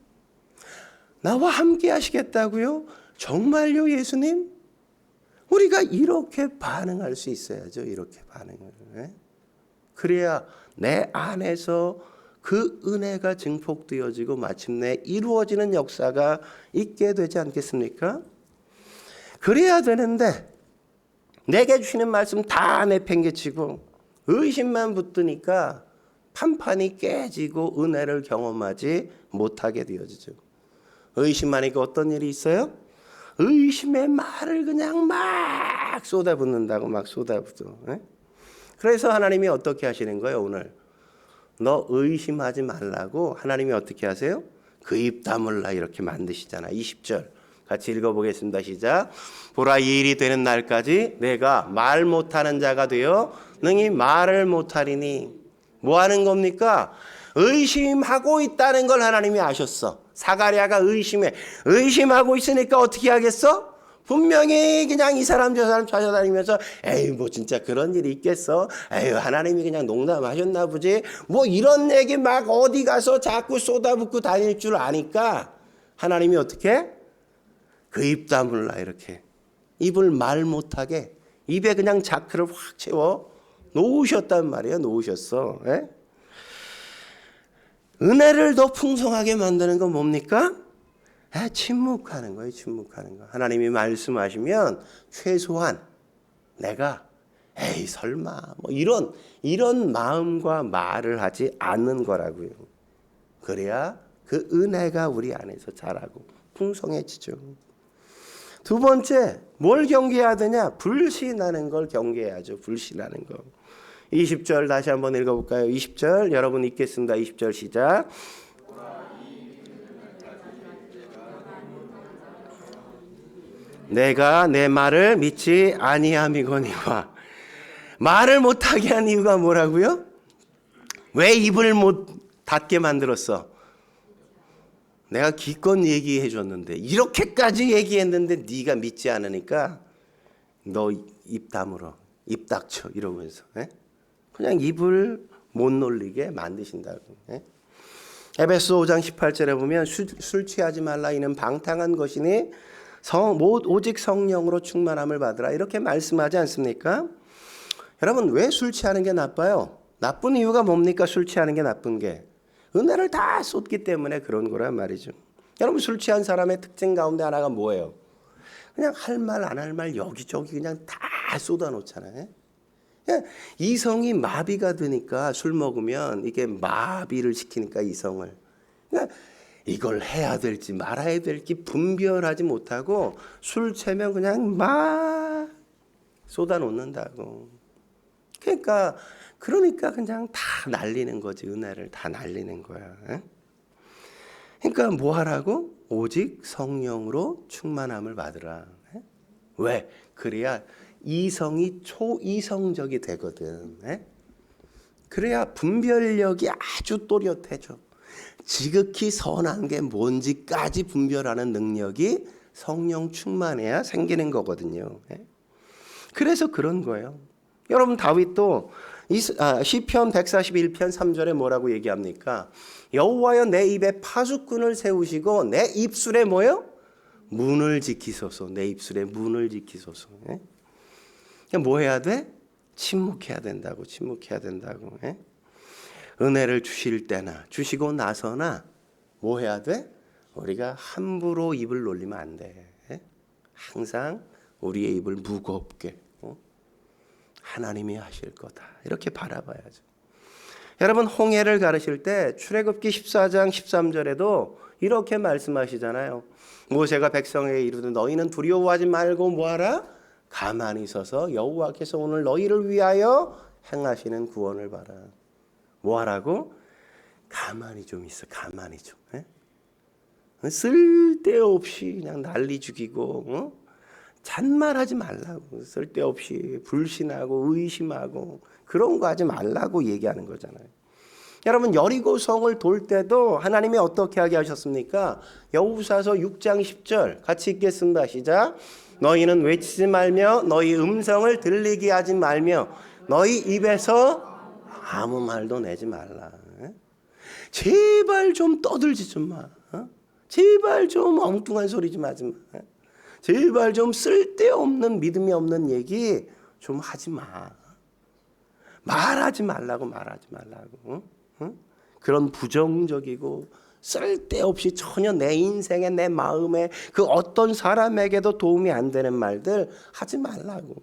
나와 함께 하시겠다고요? 정말요, 예수님? 우리가 이렇게 반응할 수 있어야죠. 이렇게 반응을. 네? 그래야 내 안에서 그 은혜가 증폭되어지고 마침내 이루어지는 역사가 있게 되지 않겠습니까? 그래야 되는데 내게 주시는 말씀 다 내팽개치고 의심만 붙으니까 판판이 깨지고 은혜를 경험하지 못하게 되어지죠. 의심하니까 어떤 일이 있어요? 의심의 말을 그냥 막 쏟아붓는다고 막 쏟아붓어. 네? 그래서 하나님이 어떻게 하시는 거예요 오늘? 너 의심하지 말라고 하나님이 어떻게 하세요? 그 입 다물라 이렇게 만드시잖아. 20절 같이 읽어보겠습니다. 시작. 보라 이 일이 되는 날까지 내가 말 못하는 자가 되어 능히 말을 못하리니. 뭐 하는 겁니까? 의심하고 있다는 걸 하나님이 아셨어. 사가랴가 의심하고 있으니까 어떻게 하겠어? 분명히 그냥 이 사람 저 사람 찾아다니면서 에이 뭐 진짜 그런 일이 있겠어? 에이 하나님이 그냥 농담하셨나 보지? 뭐 이런 얘기 막 어디 가서 자꾸 쏟아붓고 다닐 줄 아니까 하나님이 어떻게? 그 입 다물라 이렇게 입을 말 못하게 입에 그냥 자크를 확 채워 놓으셨단 말이에요. 놓으셨어. 예? 은혜를 더 풍성하게 만드는 건 뭡니까? 침묵하는 거예요. 침묵하는 거. 하나님이 말씀하시면 최소한 내가 에이 설마 뭐 이런 마음과 말을 하지 않는 거라고요. 그래야 그 은혜가 우리 안에서 자라고 풍성해지죠. 두 번째 뭘 경계해야 되냐? 불신하는 걸 경계해야죠. 불신하는 거. 20절 다시 한번 읽어볼까요? 20절 여러분 읽겠습니다. 20절 시작. 내가 내 말을 믿지 아니함이거니와. 말을 못하게 한 이유가 뭐라고요? 왜 입을 못 닫게 만들었어? 내가 기껏 얘기해 줬는데 이렇게까지 얘기했는데 네가 믿지 않으니까 너 입 다물어. 입 닥쳐 이러면서. 그냥 입을 못 놀리게 만드신다고. 에베소 5장 18절에 보면 술 취하지 말라 이는 방탕한 것이니 오직 성령으로 충만함을 받으라 이렇게 말씀하지 않습니까? 여러분 왜 술 취하는 게 나빠요? 나쁜 이유가 뭡니까? 술 취하는 게 나쁜 게 은혜를 다 쏟기 때문에 그런 거란 말이죠. 여러분 술 취한 사람의 특징 가운데 하나가 뭐예요? 그냥 할 말 안 할 말 여기저기 그냥 다 쏟아놓잖아요. 이성이 마비가 되니까 술 먹으면 이게 마비를 시키니까 이성을 그러니까 이걸 해야 될지 말아야 될지 분별하지 못하고 술 취하면 그냥 막 쏟아놓는다고. 그러니까 그냥 다 날리는 거지. 은혜를 다 날리는 거야. 그러니까 뭐 하라고? 오직 성령으로 충만함을 받으라. 왜? 그래야 이성이 초이성적이 되거든. 그래야 분별력이 아주 또렷해져. 지극히 선한 게 뭔지까지 분별하는 능력이 성령 충만해야 생기는 거거든요. 그래서 그런 거예요. 여러분 다윗도 시편 141편 3절에 뭐라고 얘기합니까? 여호와여 내 입에 파수꾼을 세우시고 내 입술에 뭐요? 문을 지키소서. 내 입술에 문을 지키소서. 뭐 해야 돼? 침묵해야 된다고. 침묵해야 된다고. 은혜를 주실 때나 주시고 나서나 뭐 해야 돼? 우리가 함부로 입을 놀리면 안 돼. 항상 우리의 입을 무겁게 하나님이 하실 거다. 이렇게 바라봐야죠. 여러분 홍해를 가르칠 때 출애굽기 14장 13절에도 이렇게 말씀하시잖아요. 모세가 백성에게 이르되 너희는 두려워하지 말고 뭐하라? 가만히 서서 여호와께서 오늘 너희를 위하여 행하시는 구원을 봐라. 뭐 하라고? 가만히 좀 있어. 가만히 좀. 쓸데없이 그냥 난리 죽이고 잔말하지 말라고. 쓸데없이 불신하고 의심하고 그런 거 하지 말라고 얘기하는 거잖아요. 여러분 여리고성을 돌 때도 하나님이 어떻게 하게 하셨습니까? 여호수아서 6장 10절 같이 읽겠습니다. 시작. 너희는 외치지 말며 너희 음성을 들리게 하지 말며 너희 입에서 아무 말도 내지 말라. 제발 좀 떠들지 좀 마. 제발 좀 엉뚱한 소리 좀 하지 마. 제발 좀 쓸데없는 믿음이 없는 얘기 좀 하지 마. 말하지 말라고. 그런 부정적이고 쓸데없이 전혀 내 인생에 내 마음에 그 어떤 사람에게도 도움이 안 되는 말들 하지 말라고.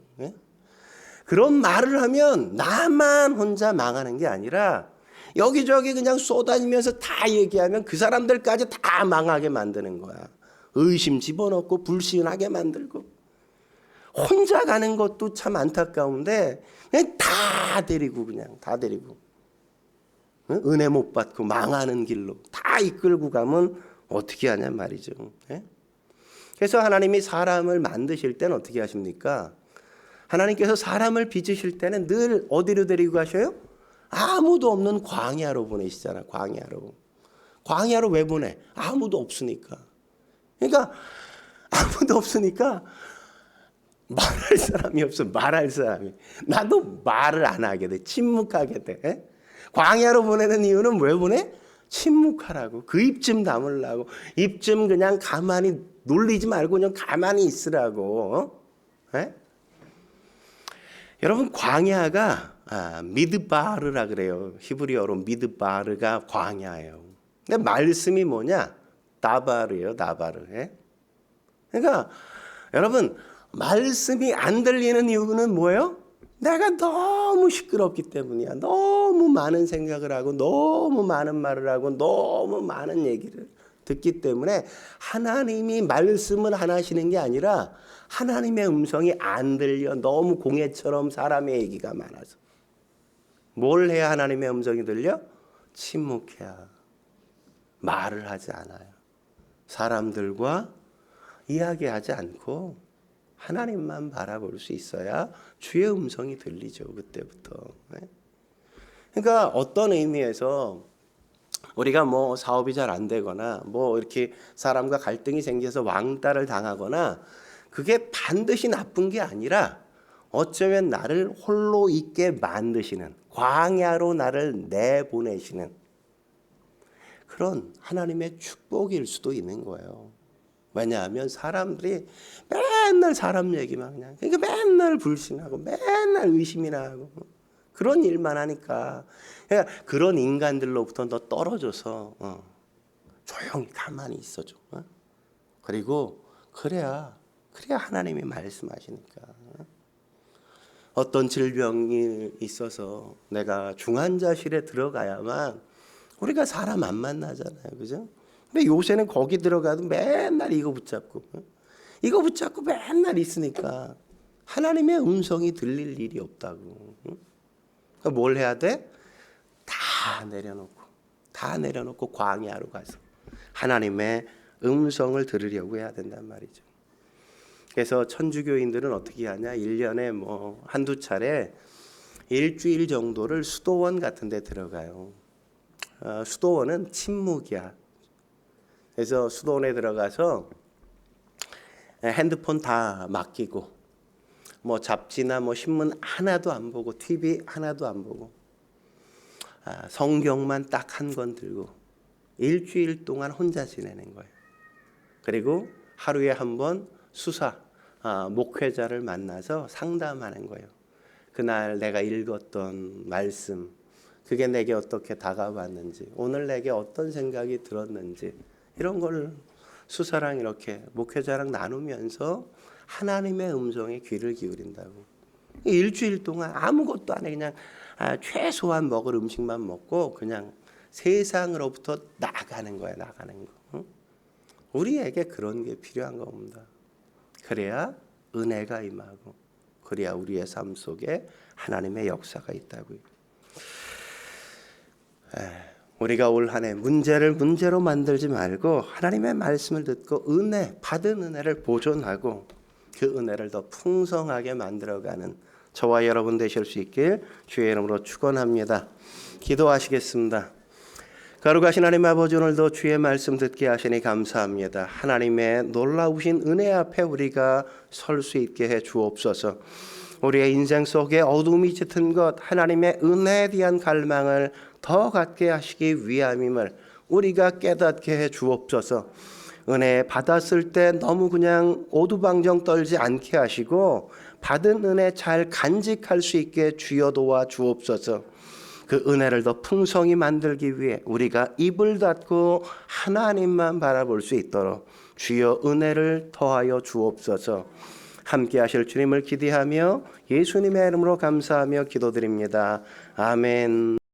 그런 말을 하면 나만 혼자 망하는 게 아니라 여기저기 그냥 쏘다니면서 다 얘기하면 그 사람들까지 다 망하게 만드는 거야. 의심 집어넣고 불신하게 만들고 혼자 가는 것도 참 안타까운데 그냥 다 데리고 은혜 못 받고 망하는 길로 다 이끌고 가면 어떻게 하냐 말이죠. 그래서 하나님이 사람을 만드실 때는 어떻게 하십니까? 하나님께서 사람을 빚으실 때는 늘 어디로 데리고 가셔요? 아무도 없는 광야로 보내시잖아. 광야로 왜 보내? 아무도 없으니까. 그러니까 아무도 없으니까 말할 사람이 없어. 나도 말을 안 하게 돼. 침묵하게 돼. 광야로 보내는 이유는 왜 보내? 침묵하라고. 그 입 좀 다물라고. 입 좀 그냥 가만히 놀리지 말고 그냥 가만히 있으라고. 여러분 광야가 미드바르라 그래요. 히브리어로 미드바르가 광야예요. 근데 말씀이 뭐냐? 다바르예요. 그러니까 여러분 말씀이 안 들리는 이유는 뭐예요? 내가 너무 시끄럽기 때문이야. 너무 많은 생각을 하고 너무 많은 말을 하고 너무 많은 얘기를 듣기 때문에 하나님이 말씀을 안 하시는 게 아니라 하나님의 음성이 안 들려. 너무 공해처럼 사람의 얘기가 많아서. 뭘 해야 하나님의 음성이 들려? 침묵해야. 말을 하지 않아요. 사람들과 이야기하지 않고 하나님만 바라볼 수 있어야 주의 음성이 들리죠. 그때부터. 그러니까 어떤 의미에서 우리가 뭐 사업이 잘 안 되거나 뭐 이렇게 사람과 갈등이 생겨서 왕따를 당하거나 그게 반드시 나쁜 게 아니라 어쩌면 나를 홀로 있게 만드시는 광야로 나를 내보내시는 그런 하나님의 축복일 수도 있는 거예요. 왜냐하면 사람들이 맨날 사람 얘기만 그냥 그러니까 맨날 불신하고 맨날 의심이나 하고 그런 일만 하니까 그러니까 그런 인간들로부터 너 떨어져서 조용히 가만히 있어줘. 그리고 그래야 하나님이 말씀하시니까. 어떤 질병이 있어서 내가 중환자실에 들어가야만 우리가 사람 안 만나잖아요. 그죠? 근데 요새는 거기 들어가도 맨날 이거 붙잡고 맨날 있으니까 하나님의 음성이 들릴 일이 없다고. 그러니까 뭘 해야 돼? 다 내려놓고 광야로 가서 하나님의 음성을 들으려고 해야 된단 말이죠. 그래서 천주교인들은 어떻게 하냐? 1년에 뭐 한두 차례 일주일 정도를 수도원 같은 데 들어가요. 수도원은 침묵이야. 그래서 수도원에 들어가서 핸드폰 다 맡기고 뭐 잡지나 뭐 신문 하나도 안 보고 TV 하나도 안 보고 성경만 딱 한 권 들고 일주일 동안 혼자 지내는 거예요. 그리고 하루에 한 번 목회자를 만나서 상담하는 거예요. 그날 내가 읽었던 말씀, 그게 내게 어떻게 다가왔는지, 오늘 내게 어떤 생각이 들었는지 이런 걸 수사랑 이렇게 목회자랑 나누면서 하나님의 음성에 귀를 기울인다고. 일주일 동안 아무것도 안 해. 그냥 최소한 먹을 음식만 먹고 그냥 세상으로부터 나가는 거야. 우리에게 그런 게 필요한 겁니다. 그래야 은혜가 임하고 그래야 우리의 삶 속에 하나님의 역사가 있다고요. 우리가 올 한 해 문제를 문제로 만들지 말고 하나님의 말씀을 듣고 받은 은혜를 보존하고 그 은혜를 더 풍성하게 만들어가는 저와 여러분 되실 수 있길 주의 이름으로 축원합니다. 기도하시겠습니다. 거룩하신 하나님 아버지, 오늘도 주의 말씀 듣게 하시니 감사합니다. 하나님의 놀라우신 은혜 앞에 우리가 설 수 있게 해 주옵소서. 우리의 인생 속에 어둠이 짙은 것, 하나님의 은혜에 대한 갈망을 더 갖게 하시기 위함임을 우리가 깨닫게 해 주옵소서. 은혜 받았을 때 너무 그냥 오두방정 떨지 않게 하시고 받은 은혜 잘 간직할 수 있게 주여 도와 주옵소서. 그 은혜를 더 풍성히 만들기 위해 우리가 입을 닫고 하나님만 바라볼 수 있도록 주여 은혜를 더하여 주옵소서. 함께 하실 주님을 기대하며 예수님의 이름으로 감사하며 기도드립니다. 아멘.